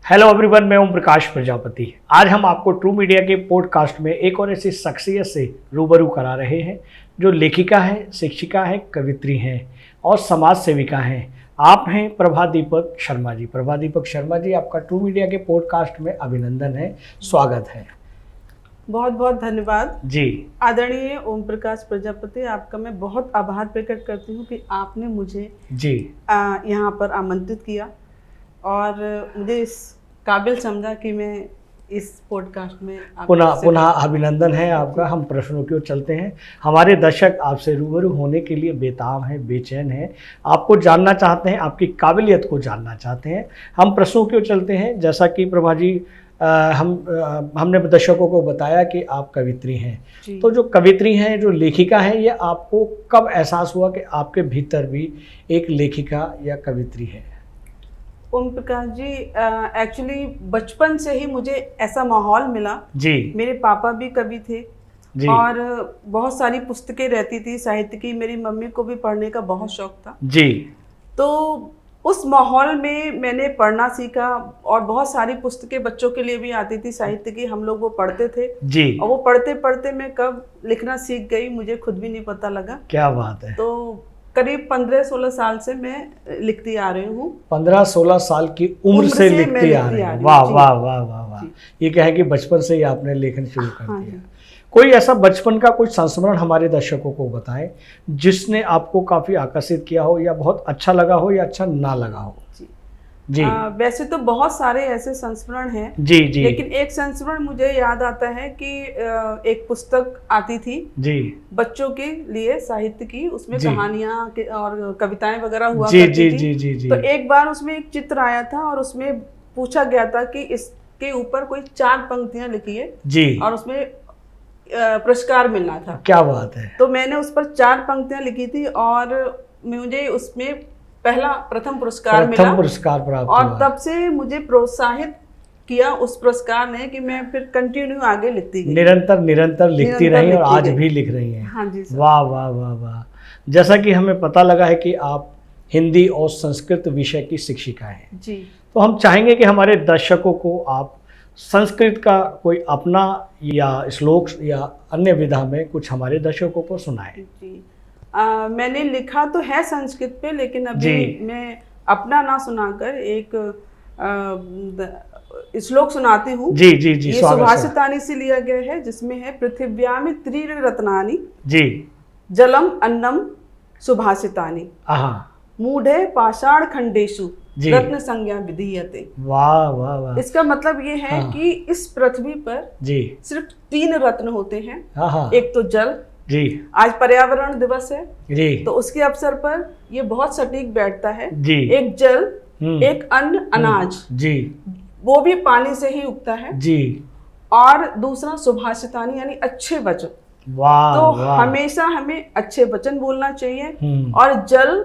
Hello everyone, मैं ओम प्रकाश प्रजापति। आज हम आपको ट्रू मीडिया के पॉडकास्ट में एक और ऐसी शख्सियत से रूबरू करा रहे हैं जो लेखिका है, शिक्षिका है, कवित्री हैं और समाज सेविका हैं। आप हैं प्रभा दीपक शर्मा जी। प्रभा दीपक शर्मा जी, आपका ट्रू मीडिया के पॉडकास्ट में अभिनंदन है, स्वागत है। बहुत बहुत धन्यवाद जी। आदरणीय ओम प्रकाश प्रजापति, आपका मैं बहुत आभार प्रकट करती हूँ कि आपने मुझे जी यहाँ पर आमंत्रित किया और मुझे इस काबिल समझा कि मैं इस पॉडकास्ट में पुनः अभिनंदन है आपका। हम प्रश्नों की ओर चलते हैं। हमारे दर्शक आपसे रूबरू होने के लिए बेताब हैं, बेचैन हैं, आपको जानना चाहते हैं, आपकी काबिलियत को जानना चाहते हैं। हम प्रश्नों की ओर चलते हैं। जैसा कि प्रभा जी हमने दर्शकों को बताया कि आप कवित्री हैं, तो जो कवित्री हैं, जो लेखिका हैं, ये आपको कब एहसास हुआ कि आपके भीतर भी एक लेखिका या कवित्री है? ओम प्रकाश जी, एक्चुअली बचपन से ही मुझे ऐसा माहौल मिला जी। मेरे पापा भी कवि थे जी। और बहुत सारी पुस्तकें रहती थी साहित्य की। मेरी मम्मी को भी पढ़ने का बहुत शौक था जी। तो उस माहौल में मैंने पढ़ना सीखा और बहुत सारी पुस्तकें बच्चों के लिए भी आती थी साहित्य की, हम लोग वो पढ़ते थे जी। और वो पढ़ते पढ़ते मैं कब लिखना सीख गई मुझे खुद भी नहीं पता लगा। क्या बात है। तो करीब 15-16 साल से मैं लिखती आ रही हूँ। 15-16 साल की उम्र से लिखती आ रही हूँ। वाह वाह वाह वाह वाह। ये क्या है कि बचपन से ही आपने लेखन शुरू कर दिया। कोई ऐसा बचपन का कुछ संस्मरण हमारे दर्शकों को बताएं जिसने आपको काफी आकर्षित किया हो या बहुत अच्छा लगा हो या अच्छा ना लगा हो? जी। वैसे तो बहुत सारे ऐसे संस्मरण हैं जी जी, लेकिन एक संस्मरण मुझे याद आता है कि एक पुस्तक आती थी जी बच्चों के लिए साहित्य की, उसमें कहानियां और कविताएं वगैरह हुआ जी, करती जी, थी। जी, जी, जी। तो एक बार उसमें एक चित्र आया था और उसमें पूछा गया था कि इसके ऊपर कोई 4 पंक्तियां लिखिए जी और उसमें पुरस्कार मिलना था। क्या बात है। तो मैंने उस पर 4 पंक्तियां लिखी थी और मुझे उसमें प्रथम पुरस्कार मिला प्राप्त और तब से मुझे प्रोत्साहित किया उस पुरस्कार ने कि मैं फिर कंटिन्यू आगे लिखती गई। निरंतर लिखती रही और आज भी लिख रही हैं। हाँ जी सर। वाह वाह वाह वाह। जैसा कि हमें पता लगा है कि आप हिंदी और संस्कृत विषय की शिक्षिका हैं जी। तो हम चाहेंगे कि हमारे दर्शकों को आप संस्कृत का कोई अपना या श्लोक या अन्य विधा में कुछ हमारे दर्शकों को सुनाएं। जी। मैंने लिखा तो है संस्कृत पे, लेकिन अभी मैं अपना ना सुनाकर एक श्लोक सुनाती हूँ जी जी जी। ये सुभाषितानी से लिया गया है, जिसमें है पृथिव्याम त्रिरत्नानि जी जलम अन्नम सुभाषितानि मूढ़े पाषाण खंडेषु रत्न संज्ञा विधीयते। वाह वाह वाह। इसका मतलब ये है कि इस पृथ्वी पर जी सिर्फ 3 रत्न होते हैं। एक तो जल जी। आज पर्यावरण दिवस है जी, तो उसके अवसर पर ये बहुत सटीक बैठता है जी। एक जल, एक अन्न, अनाज जी, वो भी पानी से ही उगता है जी। और दूसरा सुभाषितानी यानी अच्छे वचन। वाह। तो हमेशा हमें अच्छे वचन बोलना चाहिए और जल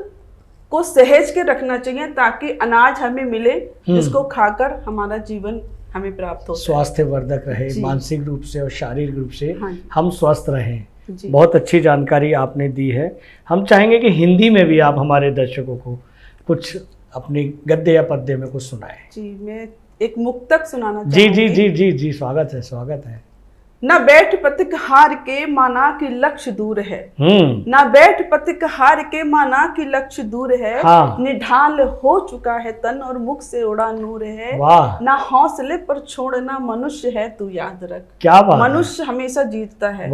को सहेज के रखना चाहिए ताकि अनाज हमें मिले जिसको खाकर हमारा जीवन हमें प्राप्त हो, स्वास्थ्यवर्धक रहे, मानसिक रूप से और शारीरिक रूप से हम स्वस्थ रहें। बहुत अच्छी जानकारी आपने दी है। हम चाहेंगे कि हिंदी में भी आप हमारे दर्शकों को कुछ अपनी गद्य या पद्य में कुछ सुनाएं। जी, मैं एक मुक्तक सुनाना जी जी जी जी जी। स्वागत है, स्वागत है। न बैठ पथिक हार के माना कि लक्ष्य दूर है। न बैठ पथिक हार के माना कि लक्ष्य दूर है। निढाल हो चुका है तन और मुख से उड़ा नूर है। ना हौसले पर छोड़ना मनुष्य है तू याद रख। क्या बात। मनुष्य हमेशा जीतता है,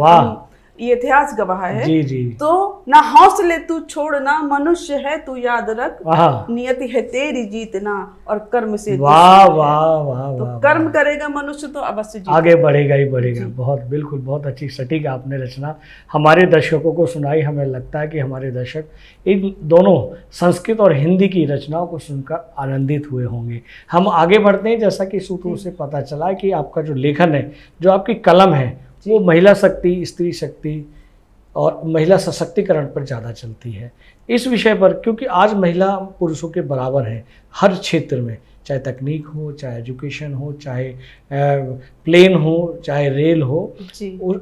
ये इतिहास गवाह है जी जी। तो ना हौसले तू छोड़ना मनुष्य है तू याद रख, नियति है तेरी जीतना और कर्म से। वाह वाह वाह। तो कर्म करेगा मनुष्य तो अवश्य आगे बढ़ेगा ही बढ़ेगा। बहुत बिल्कुल, बहुत अच्छी सटीक आपने रचना हमारे दर्शकों को सुनाई। हमें लगता है कि हमारे दर्शक इन दोनों संस्कृत और हिंदी की रचनाओं को सुनकर आनंदित हुए होंगे। हम आगे बढ़ते हैं। जैसा कि सूत्रों से पता चला कि आपका जो लेखन है, जो आपकी कलम है, वो महिला शक्ति, स्त्री शक्ति और महिला सशक्तिकरण पर ज़्यादा चलती है। इस विषय पर, क्योंकि आज महिला पुरुषों के बराबर है हर क्षेत्र में, चाहे तकनीक हो, चाहे एजुकेशन हो, चाहे प्लेन हो, चाहे रेल हो,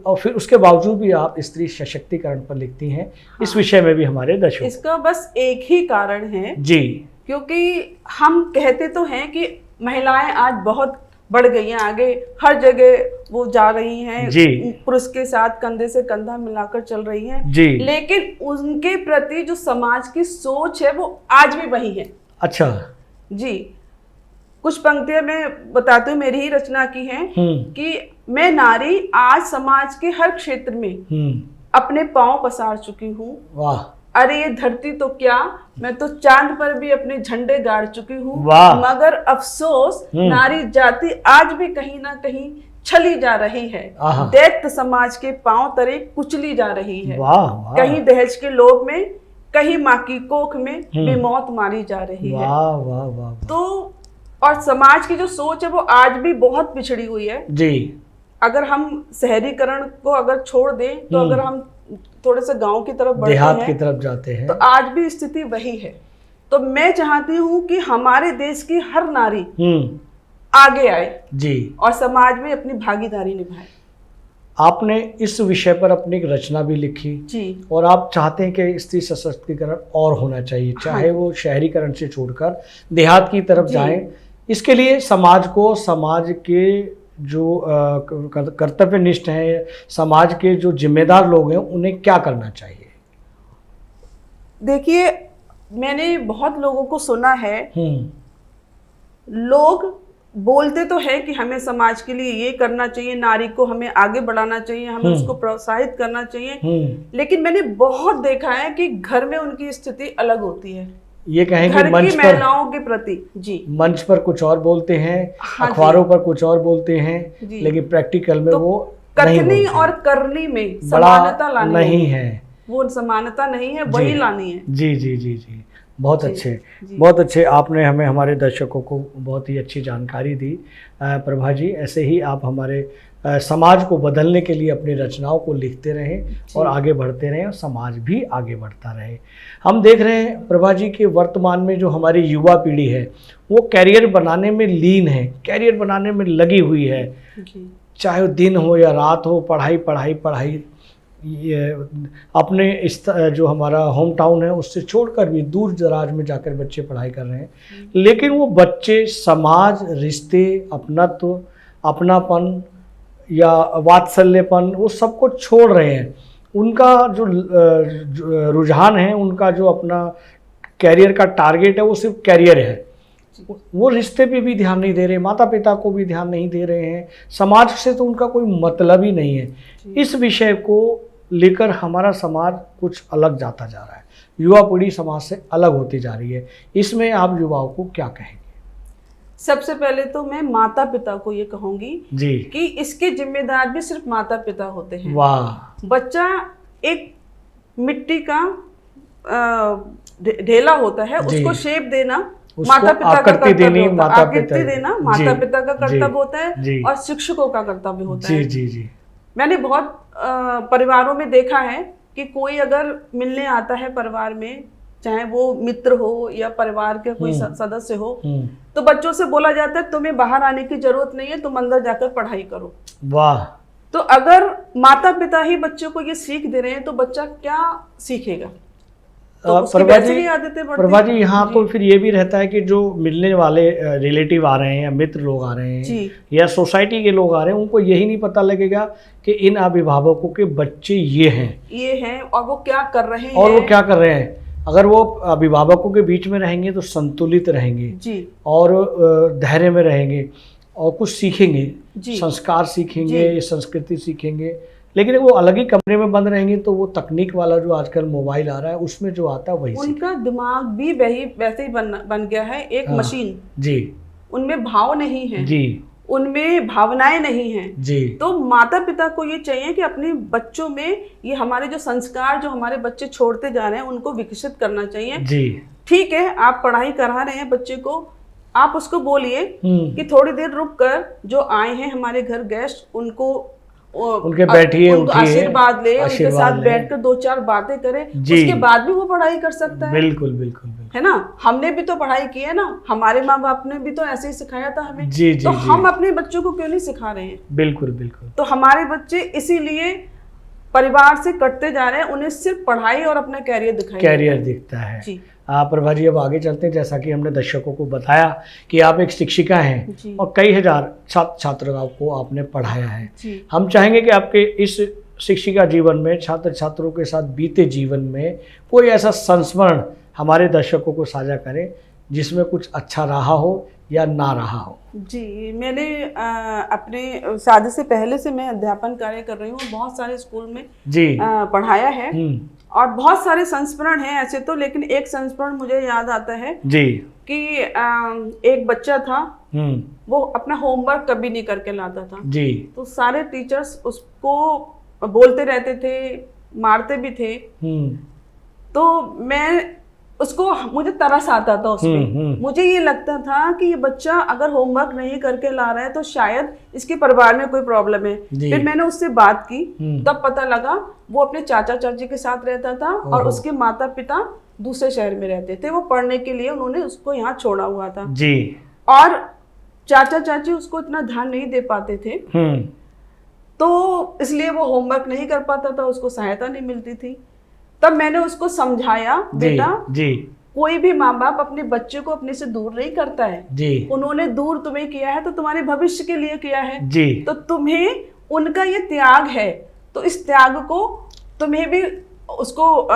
और फिर उसके बावजूद भी आप स्त्री सशक्तिकरण पर लिखती हैं। इस विषय में भी हमारे दर्शक, इसका बस एक ही कारण है जी, क्योंकि हम कहते तो हैं कि महिलाएं आज बहुत बढ़ गई हैं आगे, हर जगह वो जा रही हैं, पुरुष के साथ कंधे से कंधा मिलाकर चल रही हैं जी। लेकिन उनके प्रति जो समाज की सोच है वो आज भी वही है। अच्छा जी, कुछ पंक्तियां मैं बताती हूँ, मेरी ही रचना की हैं कि मैं नारी आज समाज के हर क्षेत्र में अपने पांव पसार चुकी हूँ। वाह। अरे ये धरती तो क्या, मैं तो चांद पर भी अपने झंडे गाड़ चुकी हूँ। मगर अफसोस नारी जाति आज भी कहीं ना कहीं छली जा रही है, दैत्य समाज के पांव तले कुचली जा रही है। कहीं दहेज के लोभ में, कहीं माँ की कोख में बेमौत मारी जा रही है। तो और समाज की जो सोच है वो आज भी बहुत पिछड़ी हुई है जी। अगर हम शहरीकरण को अगर छोड़ दें तो अगर हम थोड़े से गांव की तरफ बढ़ते देहात हैं, की तरफ जाते हैं, तो आज भी स्थिति वही है। तो मैं चाहती हूँ कि हमारे देश की हर नारी आगे आए जी और समाज में अपनी भागीदारी निभाए। आपने इस विषय पर अपनी एक रचना भी लिखी जी, और आप चाहते हैं कि स्त्री सशक्तिकरण और होना चाहिए, चाहे वो शहरीकरण से छोड़कर देहात की तरफ जाएं। इसके लिए समाज को, समाज के जो कर्तव्यनिष्ठ हैं, समाज के जो जिम्मेदार लोग हैं, उन्हें क्या करना चाहिए? देखिए, मैंने बहुत लोगों को सुना है, लोग बोलते तो है कि हमें समाज के लिए ये करना चाहिए, नारी को हमें आगे बढ़ाना चाहिए, हमें उसको प्रोत्साहित करना चाहिए, लेकिन मैंने बहुत देखा है कि घर में उनकी स्थिति अलग होती है। ये कहें कि मंच पर महिलाओं के प्रति जी, मंच पर कुछ और बोलते हैं, अखबारों पर कुछ और बोलते हैं, लेकिन प्रैक्टिकल में तो वो कथनी और करनी में समानता लानी नहीं है, वो समानता नहीं है, वही लानी है। जी जी जी जी, बहुत अच्छे, बहुत अच्छे। आपने हमें, हमारे दर्शकों को बहुत ही अच्छी जानकारी दी प्रभा जी। ऐसे ही आप हमारे समाज को बदलने के लिए अपनी रचनाओं को लिखते रहें और आगे बढ़ते रहें, और समाज भी आगे बढ़ता रहे। हम देख रहे हैं प्रभा जी कि वर्तमान में जो हमारी युवा पीढ़ी है वो कैरियर बनाने में लीन है, कैरियर बनाने में लगी हुई है, चाहे वो दिन हो या रात हो, पढ़ाई पढ़ाई पढ़ाई। ये अपने इस जो हमारा होम टाउन है उससे छोड़कर भी दूर दराज में जाकर बच्चे पढ़ाई कर रहे हैं, लेकिन वो बच्चे समाज, रिश्ते, अपनत्व, अपनापन या वात्सल्यपन, वो सबको छोड़ रहे हैं। उनका जो रुझान है, उनका जो अपना कैरियर का टारगेट है वो सिर्फ कैरियर है, वो रिश्ते पे भी ध्यान नहीं दे रहे, माता पिता को भी ध्यान नहीं दे रहे हैं, समाज से तो उनका कोई मतलब ही नहीं है। इस विषय को लेकर हमारा समाज कुछ अलग जाता जा रहा है, युवा पीढ़ी समाज से अलग होती जा रही है। इसमें आप युवाओं को क्या कहेंगे? सबसे पहले तो मैं माता पिता को ये कहूंगी जी कि इसके जिम्मेदार भी सिर्फ माता पिता होते हैं। वाह। बच्चा एक मिट्टी का ढेला होता है, उसको शेप देना माता पिता का कर्तव्य होता है, आकृति देना माता पिता का कर्तव्य होता है और शिक्षकों का कर्तव्य होता है। जी जी। मैंने बहुत परिवारों में देखा है कि कोई अगर मिलने आता है परिवार में, चाहे वो मित्र हो या परिवार के कोई सदस्य हो, तो बच्चों से बोला जाता है तुम्हें बाहर आने की जरूरत नहीं है, तुम अंदर जाकर पढ़ाई करो। वाह। तो अगर माता पिता ही बच्चों को ये सीख दे रहे हैं तो बच्चा क्या सीखेगा? तो प्रभा जी, यहाँ तो फिर ये भी रहता है कि जो मिलने वाले रिलेटिव आ रहे हैं या मित्र लोग आ रहे हैं या सोसाइटी के लोग आ रहे हैं, उनको यही नहीं पता लगेगा कि इन अभिभावकों के बच्चे ये हैं और वो क्या कर रहे हैं। अगर वो अभिभावकों के बीच में रहेंगे तो संतुलित रहेंगे जी, और धैर्य में रहेंगे और कुछ सीखेंगे, संस्कार सीखेंगे, संस्कृति सीखेंगे। लेकिन वो अलग ही कमरे में बंद रहेंगे तो वो तकनीक वाला जो आजकल मोबाइल आ रहा है उसमें जो आता है वही, उनका दिमाग भी वैसे ही बन गया है, एक मशीन जी। उनमें भाव नहीं है जी, उनमें भावनाएं नहीं हैं जी। तो माता पिता को ये चाहिए कि अपने बच्चों में ये हमारे जो संस्कार जो हमारे बच्चे छोड़ते जा रहे हैं उनको विकसित करना चाहिए जी। ठीक है, आप पढ़ाई करा रहे हैं बच्चे को, आप उसको बोलिए कि थोड़ी देर रुक कर जो आए हैं हमारे घर गेस्ट, उनके बैठिए, आशीर्वाद ले, उनके साथ बैठकर 2-4 बातें करें, उसके बाद भी वो पढ़ाई कर सकता है। बिल्कुल बिल्कुल, है ना। हमने भी तो पढ़ाई की है ना, हमारे माँ बाप ने भी तो ऐसे ही सिखाया था हमें। जी, तो हम अपने बच्चों को क्यों नहीं सिखा रहे हैं? बिल्कुल बिल्कुल। तो हमारे बच्चे इसीलिए परिवार से कटते जा रहे हैं, उन्हें सिर्फ पढ़ाई और अपना कैरियर दिखता है जी। प्रभा जी अब आगे चलते हैं। जैसा कि हमने दर्शकों को बताया कि आप एक शिक्षिका हैं और कई हजार छात्र छात्राओं को आपने पढ़ाया है। हम चाहेंगे कि आपके इस शिक्षिका जीवन में छात्र छात्रों के साथ बीते जीवन में कोई ऐसा संस्मरण हमारे दर्शकों को साझा करें जिसमें कुछ अच्छा रहा हो या ना रहा हो। जी, मैंने अपने शादी से पहले से मैं अध्यापन कार्य कर रही हूँ, बहुत सारे स्कूल में जी पढ़ाया है और बहुत सारे संस्मरण हैं ऐसे तो, लेकिन एक संस्मरण मुझे याद आता है जी कि एक बच्चा था, वो अपना होमवर्क कभी नहीं करके लाता था जी, तो सारे टीचर्स उसको बोलते रहते थे, मारते भी थे। तो मैं उसको, मुझे तरस आता था उसमें, मुझे ये लगता था कि ये बच्चा अगर होमवर्क नहीं करके ला रहा है तो शायद इसके परिवार में कोई प्रॉब्लम है। फिर मैंने उससे बात की, तब पता लगा वो अपने चाचा चाची के साथ रहता था और उसके माता पिता दूसरे शहर में रहते थे, वो पढ़ने के लिए उन्होंने उसको यहाँ छोड़ा हुआ था जी। और चाचा चाची उसको इतना ध्यान नहीं दे पाते थे, तो इसलिए वो होमवर्क नहीं कर पाता था, उसको सहायता नहीं मिलती थी। तब मैंने उसको समझाया, बेटा जी, कोई भी माँ बाप अपने बच्चे को अपने से दूर नहीं करता है जी, उन्होंने दूर तुम्हें किया है तो तुम्हारे भविष्य के लिए किया है जी, तो तुम्हें उनका ये त्याग है, तो इस त्याग को तुम्हें भी उसको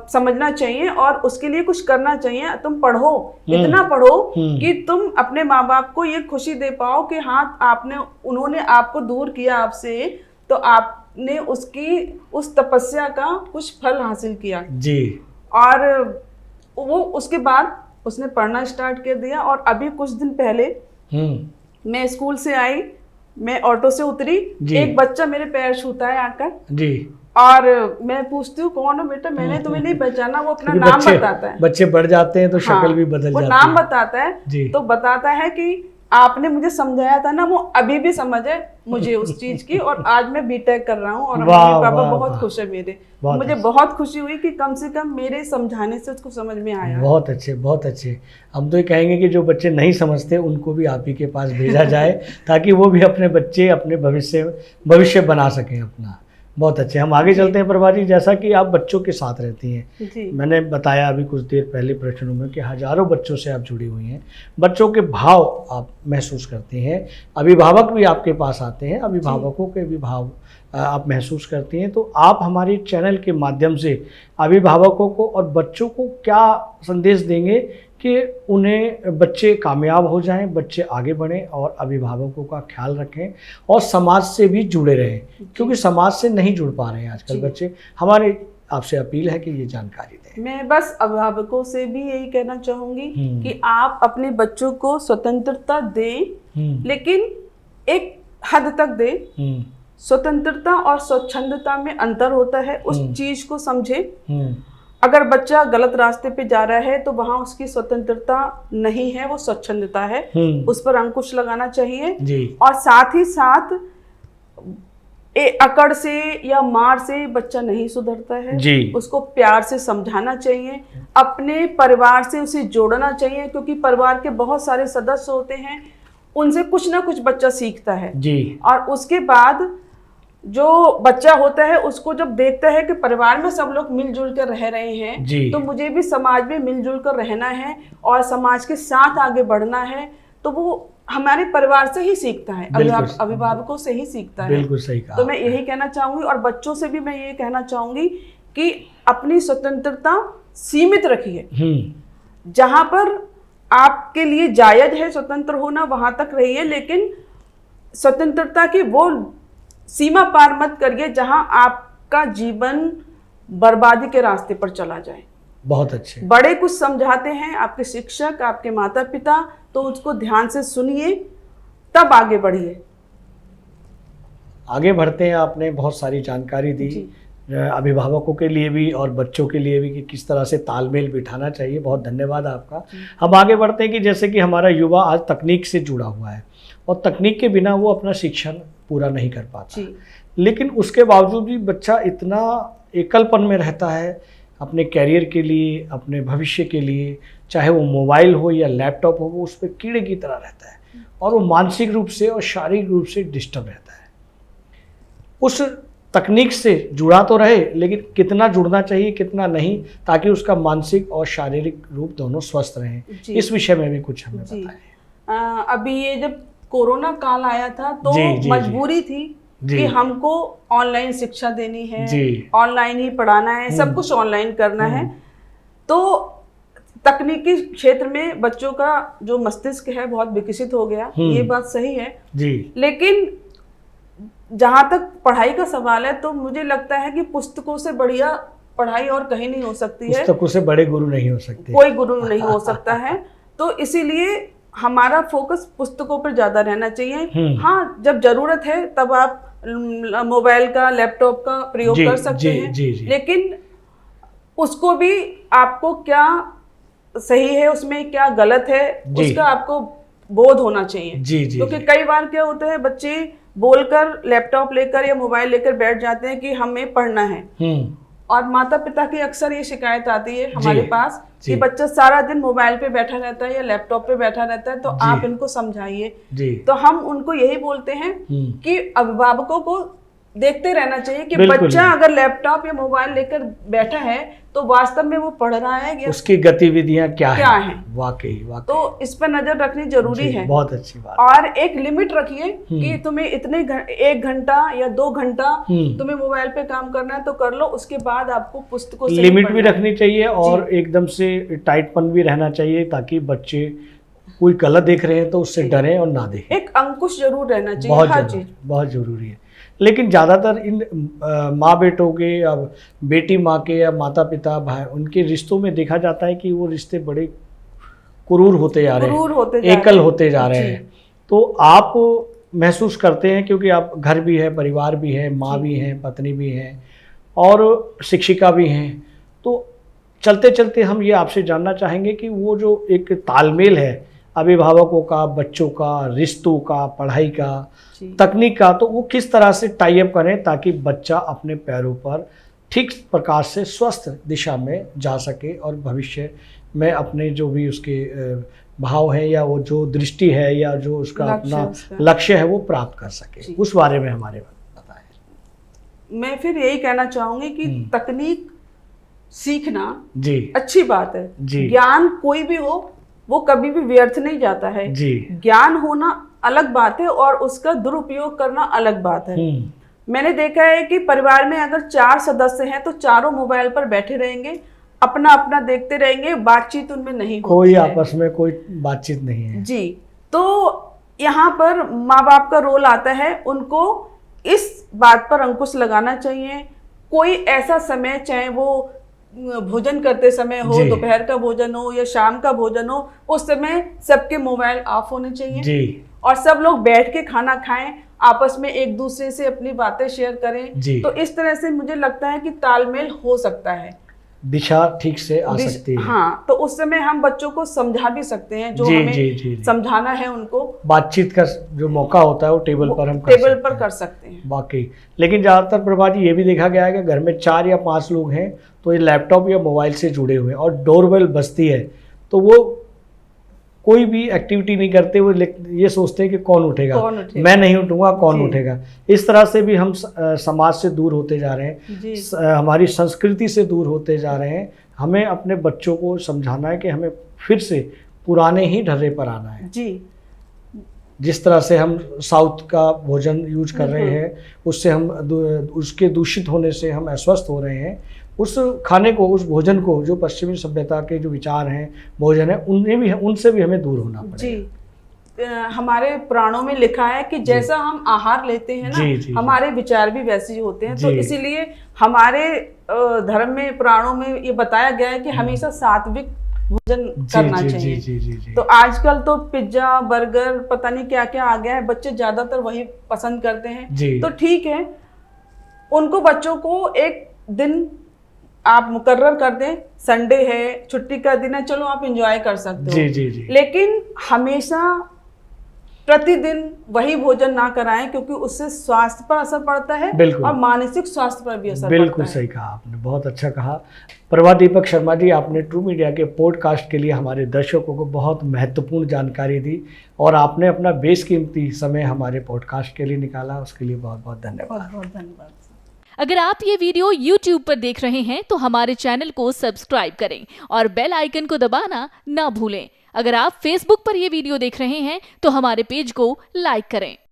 समझना चाहिए और उसके लिए कुछ करना चाहिए। तुम पढ़ो, इतना पढ़ो कि तुम अपने माँ बाप को ये खुशी दे पाओ कि हाँ उन्होंने आपको दूर किया आपसे, तो आपने उसकी उस तपस्या का कुछ फल हासिल किया जी। और वो उसके बाद उसने पढ़ना स्टार्ट कर दिया और अभी कुछ दिन पहले मैं स्कूल से आई, मैं ऑटो से उतरी, एक बच्चा मेरे पैर छूता है आकर जी, और मैं पूछती हूँ कौन हो बेटा, मैंने तुम्हें नहीं पहचाना। वो अपना नाम बताता है, बच्चे बढ़ जाते हैं तो शक्ल भी बदल जाती है, वो नाम बताता है तो बताता है कि आपने मुझे समझाया था ना, वो अभी भी समझ है मुझे उस चीज की, और आज मैं बीटेक कर रहा हूँ और मम्मी पापा बहुत खुश है मेरे, मुझे बहुत खुशी हुई कि कम से कम मेरे समझाने से उसको समझ में आया। बहुत अच्छे, बहुत अच्छे। हम तो ये कहेंगे कि जो बच्चे नहीं समझते उनको भी आप ही के पास भेजा जाए ताकि वो भी अपने बच्चे अपने भविष्य बना सकें अपना। बहुत अच्छे। हम आगे चलते हैं प्रभा जी। जैसा कि आप बच्चों के साथ रहती हैं, मैंने बताया अभी कुछ देर पहले प्रश्नों में कि हजारों बच्चों से आप जुड़ी हुई हैं, बच्चों के भाव आप महसूस करती हैं, अभिभावक भी आपके पास आते हैं, अभिभावकों के भी भाव आप महसूस करती हैं, तो आप हमारे चैनल के माध्यम से अभिभावकों को और बच्चों को क्या संदेश देंगे कि उन्हें बच्चे कामयाब हो जाएं, बच्चे आगे बढ़ें और अभिभावकों का ख्याल रखें और समाज से भी जुड़े रहें, क्योंकि समाज से नहीं जुड़ पा रहे हैं आजकल बच्चे। हमारी आपसे अपील है कि ये जानकारी दें। मैं बस अभिभावकों से भी यही कहना चाहूँगी कि आप अपने बच्चों को स्वतंत्रता दें, लेकिन एक हद तक दें। स्वतंत्रता और स्वच्छंदता में अंतर होता है, उस चीज को समझे। अगर बच्चा गलत रास्ते पे जा रहा है तो वहां उसकी स्वतंत्रता नहीं है, वो स्वच्छंदता है, उस पर अंकुश लगाना चाहिए जी। और साथ ही साथ अकड़ से या मार से बच्चा नहीं सुधरता है जी। उसको प्यार से समझाना चाहिए, अपने परिवार से उसे जोड़ना चाहिए, क्योंकि परिवार के बहुत सारे सदस्य होते हैं, उनसे कुछ ना कुछ बच्चा सीखता है जी। और उसके बाद जो बच्चा होता है उसको जब देखता है कि परिवार में सब लोग मिलजुल कर रह रहे हैं, तो मुझे भी समाज में मिलजुल कर रहना है और समाज के साथ आगे बढ़ना है, तो वो हमारे परिवार से ही सीखता है, अभिभावकों से ही सीखता है। बिल्कुल सही कहा। तो मैं यही कहना चाहूंगी और बच्चों से भी मैं ये कहना चाहूंगी कि अपनी स्वतंत्रता सीमित रखिए, जहां पर आपके लिए जायज है स्वतंत्र होना वहां तक रहिए, लेकिन स्वतंत्रता की वो सीमा पार मत करिए जहां आपका जीवन बर्बादी के रास्ते पर चला जाए। बहुत अच्छे। बड़े कुछ समझाते हैं, आपके शिक्षक, आपके माता पिता, तो उसको ध्यान से सुनिए, तब आगे बढ़िए। आगे बढ़ते हैं। आपने बहुत सारी जानकारी दी अभिभावकों के लिए भी और बच्चों के लिए भी कि किस तरह से तालमेल बिठाना चाहिए। बहुत धन्यवाद आपका। हम आगे बढ़ते हैं कि जैसे कि हमारा युवा आज तकनीक से जुड़ा हुआ है और तकनीक के बिना वो अपना शिक्षण पूरा नहीं कर पाता, लेकिन उसके बावजूद भी बच्चा इतना एकलपन में रहता है अपने कैरियर के लिए, अपने भविष्य के लिए, चाहे वो मोबाइल हो या लैपटॉप हो, वो उस पर कीड़े की तरह रहता है और वो मानसिक रूप से और शारीरिक रूप से डिस्टर्ब रहता है। उस तकनीक से जुड़ा तो रहे, लेकिन कितना जुड़ना चाहिए कितना नहीं, ताकि उसका मानसिक और शारीरिक रूप दोनों स्वस्थ रहें। इस विषय में भी कुछ हमें बताएं। अभी ये जब कोरोना काल आया था तो मजबूरी थी कि हमको ऑनलाइन शिक्षा देनी है, ऑनलाइन ही पढ़ाना है, सब कुछ ऑनलाइन करना है। तो तकनीकी क्षेत्र में बच्चों का जो मस्तिष्क है बहुत विकसित हो गया, ये बात सही है जी। लेकिन जहाँ तक पढ़ाई का सवाल है तो मुझे लगता है कि पुस्तकों से बढ़िया पढ़ाई और कहीं नहीं हो सकती है, पुस्तकों से बड़े गुरु नहीं हो सकते, कोई गुरु नहीं हो सकता है। तो इसीलिए हमारा फोकस पुस्तकों पर ज्यादा रहना चाहिए। हाँ, जब जरूरत है तब आप मोबाइल का, लैपटॉप का प्रयोग कर सकते हैं, लेकिन उसको भी आपको क्या सही है उसमें क्या गलत है उसका आपको बोध होना चाहिए। क्योंकि कई बार क्या होता है, बच्चे बोलकर लैपटॉप लेकर या मोबाइल लेकर बैठ जाते हैं कि हमें पढ़ना है, और माता पिता की अक्सर ये शिकायत आती है हमारे पास कि बच्चा सारा दिन मोबाइल पे बैठा रहता है या लैपटॉप पे बैठा रहता है, तो आप इनको समझाइए। तो हम उनको यही बोलते हैं कि अभिभावकों को देखते रहना चाहिए कि बच्चा अगर लैपटॉप या मोबाइल लेकर बैठा है तो वास्तव में वो पढ़ रहा है या उसकी गतिविधियां क्या हैं। वाकई तो इस पर नजर रखनी जरूरी है। बहुत अच्छी बात। और एक लिमिट रखिए कि तुम्हें इतने 1 घंटा या 2 घंटा तुम्हें मोबाइल पे काम करना है तो कर लो, उसके बाद आपको पुस्तकों से लिमिट भी रखनी चाहिए और एकदम से टाइटपन भी रहना चाहिए, ताकि बच्चे कोई गलत देख रहे हैं तो उससे डरे और ना देखें। एक अंकुश जरूर रहना चाहिए, हर चीज बहुत जरूरी है। लेकिन ज़्यादातर इन माँ बेटों के, अब बेटी माँ के या माता पिता भाई, उनके रिश्तों में देखा जाता है कि वो रिश्ते बड़े क्रूर होते जा रहे हैं, एकल होते जा रहे हैं। तो आप महसूस करते हैं, क्योंकि आप घर भी है, परिवार भी है, माँ भी हैं, पत्नी भी हैं और शिक्षिका भी हैं, तो चलते चलते हम ये आपसे जानना चाहेंगे कि वो जो एक तालमेल है अभिभावकों का, बच्चों का, रिश्तों का, पढ़ाई का, तकनीक का, तो वो किस तरह से टाई अप करें ताकि बच्चा अपने पैरों पर ठीक प्रकार से स्वस्थ दिशा में जा सके और भविष्य में अपने जो भी उसके भाव हैं या वो जो दृष्टि है या जो उसका अपना लक्ष्य है वो प्राप्त कर सके। उस बारे में हमारे बताएं। मैं फिर यही कहना चाहूंगी कि तकनीक सीखना अच्छी बात है, ज्ञान कोई भी हो वो कभी भी व्यर्थ नहीं जाता है। ज्ञान होना अलग बात है और उसका दुरुपयोग करना अलग बात है। मैंने देखा है कि परिवार में अगर 4 सदस्य हैं तो चारों मोबाइल पर बैठे रहेंगे, अपना अपना देखते रहेंगे, बातचीत उनमें नहीं होती, कोई आपस में कोई बातचीत नहीं है जी। तो यहाँ पर माँ बाप का रोल आता है, उनको इस बात पर अंकुश लगाना चाहिए। कोई ऐसा समय, चाहे वो भोजन करते समय हो, दोपहर का भोजन हो या शाम का भोजन हो, उस समय सबके मोबाइल ऑफ होने चाहिए और सब लोग बैठ के खाना खाएं, आपस में एक दूसरे से अपनी बातें शेयर करें। तो इस तरह से मुझे लगता है कि तालमेल हो सकता है, दिशा ठीक से आ सकती है। हाँ, तो उस समय हम बच्चों को समझा भी सकते हैं जो हमें समझाना है उनको। बातचीत का जो मौका होता है वो टेबल पर हम कर सकते हैं वाकई। लेकिन ज़्यादातर प्रभा जी ये भी देखा गया है कि घर में 4 या 5 लोग हैं तो ये लैपटॉप या मोबाइल से जुड़े हुए हैं और डोरबेल बजती है तो वो कोई भी एक्टिविटी नहीं करते, वो ये सोचते हैं कि कौन उठेगा, मैं नहीं उठूंगा, कौन उठेगा। इस तरह से भी हम समाज से दूर होते जा रहे हैं, हमारी संस्कृति से दूर होते जा रहे हैं। हमें अपने बच्चों को समझाना है कि हमें फिर से पुराने ही ढर्रे पर आना है जी। जिस तरह से हम साउथ का भोजन यूज कर रहे हैं, उससे हम उसके दूषित होने से हम अस्वस्थ हो रहे हैं। उस खाने को, उस भोजन को, जो पश्चिमी सभ्यता के जो विचार हैं, भोजन है, उनसे भी हमें दूर होना पड़ेगा जी। हमारे पुराणों में लिखा है कि जैसा हम आहार लेते हैं ना, हमारे विचार भी वैसे ही होते हैं। तो इसीलिए हमारे धर्म में, पुराणों में ये बताया गया है कि हमेशा सात्विक भोजन करना चाहिए। तो आजकल तो पिज्जा, बर्गर, पता नहीं क्या क्या आ गया है, बच्चे ज्यादातर वही पसंद करते हैं। तो ठीक है, उनको बच्चों को एक दिन आप मुकर्रर कर दें, संडे है, छुट्टी का दिन है, चलो आप एंजॉय कर सकते हो। लेकिन हमेशा प्रतिदिन वही भोजन ना कराएं, क्योंकि उससे स्वास्थ्य पर असर पड़ता है और मानसिक स्वास्थ्य पर भी असर पड़ता है। बिल्कुल सही कहा आपने, बहुत अच्छा कहा। प्रभा दीपक शर्मा जी, आपने ट्रू मीडिया के पॉडकास्ट के लिए हमारे दर्शकों को बहुत महत्वपूर्ण जानकारी दी और आपने अपना बेशकीमती समय हमारे पॉडकास्ट के लिए निकाला, उसके लिए बहुत बहुत धन्यवाद। बहुत बहुत धन्यवाद। अगर आप ये वीडियो YouTube पर देख रहे हैं तो हमारे चैनल को सब्सक्राइब करें और बेल आइकन को दबाना ना भूलें। अगर आप Facebook पर ये वीडियो देख रहे हैं तो हमारे पेज को लाइक करें।